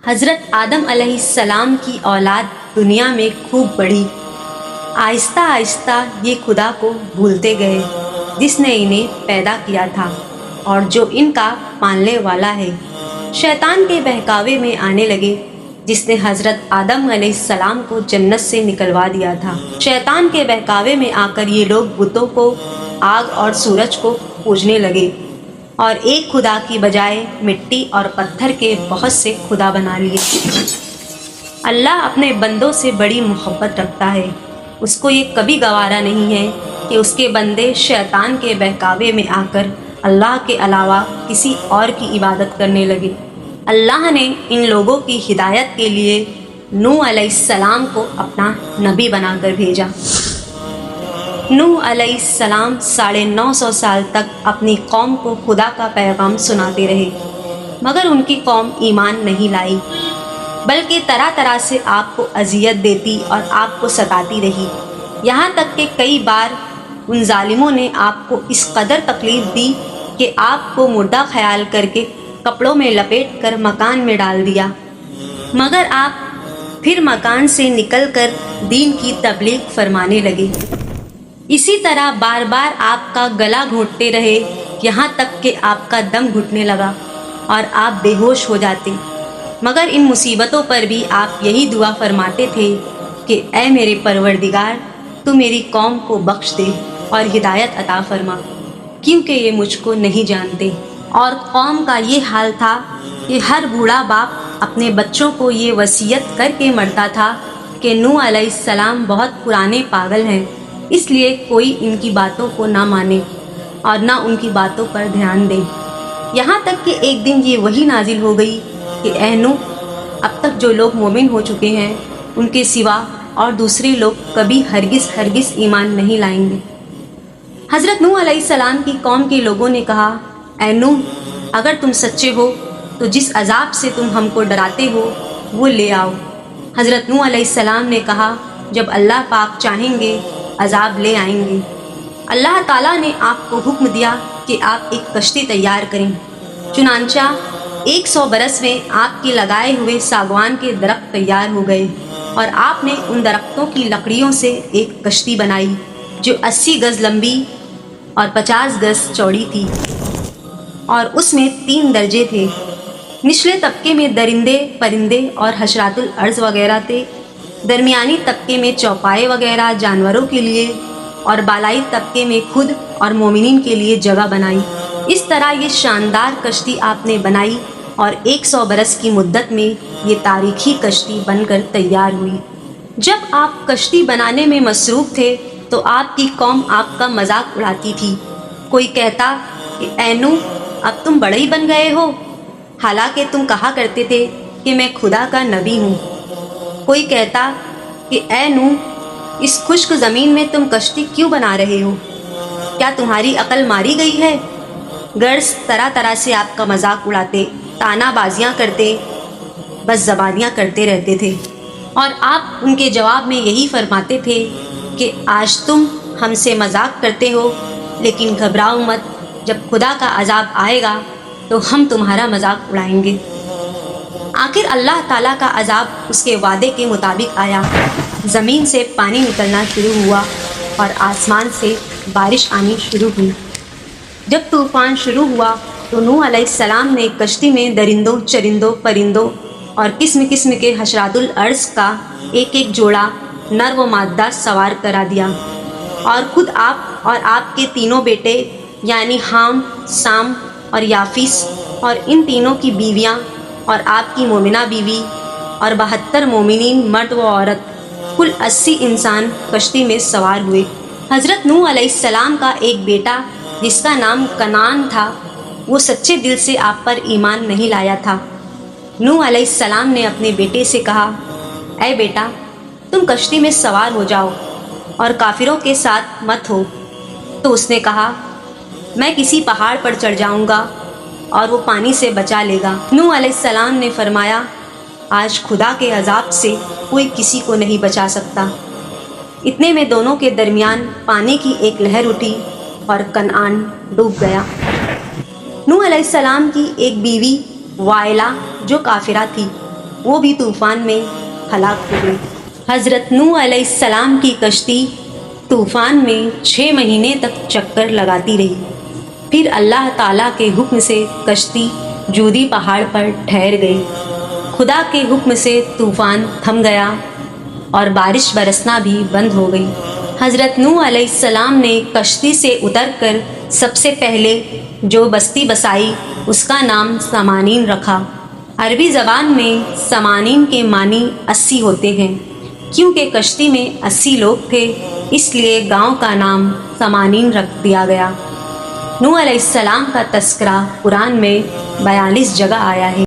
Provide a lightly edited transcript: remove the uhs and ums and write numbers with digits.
حضرت آدم علیہ السلام کی اولاد دنیا میں خوب بڑھی۔ آہستہ آہستہ یہ خدا کو بھولتے گئے جس نے انہیں پیدا کیا تھا اور جو ان کا پالنے والا ہے۔ شیطان کے بہکاوے میں آنے لگے جس نے حضرت آدم علیہ السلام کو جنت سے نکلوا دیا تھا۔ شیطان کے بہکاوے میں آ کر یہ لوگ بتوں کو، آگ اور سورج کو پوجنے لگے اور ایک خدا کی بجائے مٹی اور پتھر کے بہت سے خدا بنا لیے۔ اللہ اپنے بندوں سے بڑی محبت رکھتا ہے۔ اس کو یہ کبھی گوارا نہیں ہے کہ اس کے بندے شیطان کے بہکاوے میں آ کر اللہ کے علاوہ کسی اور کی عبادت کرنے لگے۔ اللہ نے ان لوگوں کی ہدایت کے لیے نوح علیہ السلام کو اپنا نبی بنا کر بھیجا۔ نوح علیہ السلام 950 سال تک اپنی قوم کو خدا کا پیغام سناتے رہے، مگر ان کی قوم ایمان نہیں لائی، بلکہ طرح طرح سے آپ کو اذیت دیتی اور آپ کو ستاتی رہی، یہاں تک کہ کئی بار ان ظالموں نے آپ کو اس قدر تکلیف دی کہ آپ کو مردہ خیال کر کے کپڑوں میں لپیٹ کر مکان میں ڈال دیا، مگر آپ پھر مکان سے نکل کر دین کی تبلیغ فرمانے لگے۔ اسی طرح بار بار آپ کا گلا گھونٹتے رہے، یہاں تک کہ آپ کا دم گھٹنے لگا اور آپ بے ہوش ہو جاتے، مگر ان مصیبتوں پر بھی آپ یہی دعا فرماتے تھے کہ اے میرے پروردگار، تو میری قوم کو بخش دے اور ہدایت عطا فرما، کیونکہ یہ مجھ کو نہیں جانتے۔ اور قوم کا یہ حال تھا کہ ہر بوڑھا باپ اپنے بچوں کو یہ وصیت کر کے مرتا تھا کہ نوح علیہ السلام بہت پرانے پاگل ہیں، اس لیے کوئی ان کی باتوں کو نہ مانے اور نہ ان کی باتوں پر دھیان دے۔ یہاں تک کہ ایک دن یہ وحی نازل ہو گئی کہ اے نوح، اب تک جو لوگ مومن ہو چکے ہیں ان کے سوا اور دوسرے لوگ کبھی ہرگز ایمان نہیں لائیں گے۔ حضرت نوح علیہ السلام کی قوم کے لوگوں نے کہا، اے نوح، اگر تم سچے ہو تو جس عذاب سے تم ہم کو ڈراتے ہو وہ لے آؤ۔ حضرت نوح علیہ السلام نے کہا، جب اللہ پاک چاہیں گے عذاب لے آئیں گے۔ اللہ تعالیٰ نے آپ کو حکم دیا کہ آپ ایک کشتی تیار کریں۔ چنانچہ 100 برس میں آپ کے لگائے ہوئے ساگوان کے درخت تیار ہو گئے اور آپ نے ان درختوں کی لکڑیوں سے ایک کشتی بنائی جو 80 گز لمبی اور 50 گز چوڑی تھی، اور اس میں 3 درجے تھے۔ نچلے طبقے میں درندے، پرندے اور حشرات الارض وغیرہ تھے، درمیانی طبقے میں چوپائے وغیرہ جانوروں کے لیے، اور بالائی طبقے میں خود اور مومنین کے لیے جگہ بنائی۔ اس طرح یہ شاندار کشتی آپ نے بنائی اور 100 برس کی مدت میں یہ تاریخی کشتی بن کر تیار ہوئی۔ جب آپ کشتی بنانے میں مصروف تھے تو آپ کی قوم آپ کا مذاق اڑاتی تھی۔ کوئی کہتا کہ اے نوح، اب تم بڑے ہی بن گئے ہو، حالانکہ تم کہا کرتے تھے کہ میں خدا کا نبی ہوں۔ کوئی کہتا کہ اے نوح، اس خشک زمین میں تم کشتی کیوں بنا رہے ہو؟ کیا تمہاری عقل ماری گئی ہے؟ غرض طرح طرح سے آپ کا مذاق اڑاتے، طعنہ بازیاں کرتے، بس زبانیاں کرتے رہتے تھے، اور آپ ان کے جواب میں یہی فرماتے تھے کہ آج تم ہم سے مذاق کرتے ہو، لیکن گھبراؤ مت، جب خدا کا عذاب آئے گا تو ہم تمہارا مذاق اڑائیں گے۔ آخر اللہ تعالیٰ کا عذاب اس کے وعدے کے مطابق آیا۔ زمین سے پانی نکلنا شروع ہوا اور آسمان سے بارش آنی شروع ہوئی۔ جب طوفان شروع ہوا تو نوح علیہ السلام نے کشتی میں درندوں، چرندوں، پرندوں اور قسم قسم کے حشرات الارض کا ایک ایک جوڑا نر و مادہ سوار کرا دیا، اور خود آپ اور آپ کے تینوں بیٹے یعنی حام، سام اور یافیس، اور ان تینوں کی بیویاں اور آپ کی مومنہ بیوی اور 72 مومنین مرد و عورت، کل 80 انسان کشتی میں سوار ہوئے۔ حضرت نوح علیہ السلام کا ایک بیٹا جس کا نام کنعان تھا، وہ سچے دل سے آپ پر ایمان نہیں لایا تھا۔ نوح علیہ السلام نے اپنے بیٹے سے کہا، اے بیٹا، تم کشتی میں سوار ہو جاؤ اور کافروں کے ساتھ مت ہو۔ تو اس نے کہا، میں کسی پہاڑ پر چڑھ جاؤں گا اور وہ پانی سے بچا لے گا۔ نوح علیہ السلام نے فرمایا، آج خدا کے عذاب سے کوئی کسی کو نہیں بچا سکتا۔ اتنے میں دونوں کے درمیان پانی کی ایک لہر اٹھی اور کنعان ڈوب گیا۔ نوح علیہ السلام کی ایک بیوی وائلہ جو کافرہ تھی، وہ بھی طوفان میں ہلاک ہو گئی۔ حضرت نوح علیہ السلام کی کشتی طوفان میں 6 مہینے تک چکر لگاتی رہی۔ پھر اللہ تعالیٰ کے حکم سے کشتی جودی پہاڑ پر ٹھہر گئی۔ خدا کے حکم سے طوفان تھم گیا اور بارش برسنا بھی بند ہو گئی۔ حضرت نوح علیہ السلام نے کشتی سے اتر کر سب سے پہلے جو بستی بسائی اس کا نام سامانین رکھا۔ عربی زبان میں سامانین کے معنی 80 ہوتے ہیں۔ کیونکہ کشتی میں 80 لوگ تھے اس لیے گاؤں کا نام سامانین رکھ دیا گیا۔ نوح علیہ السلام کا تذکرہ قرآن میں 42 جگہ آیا ہے۔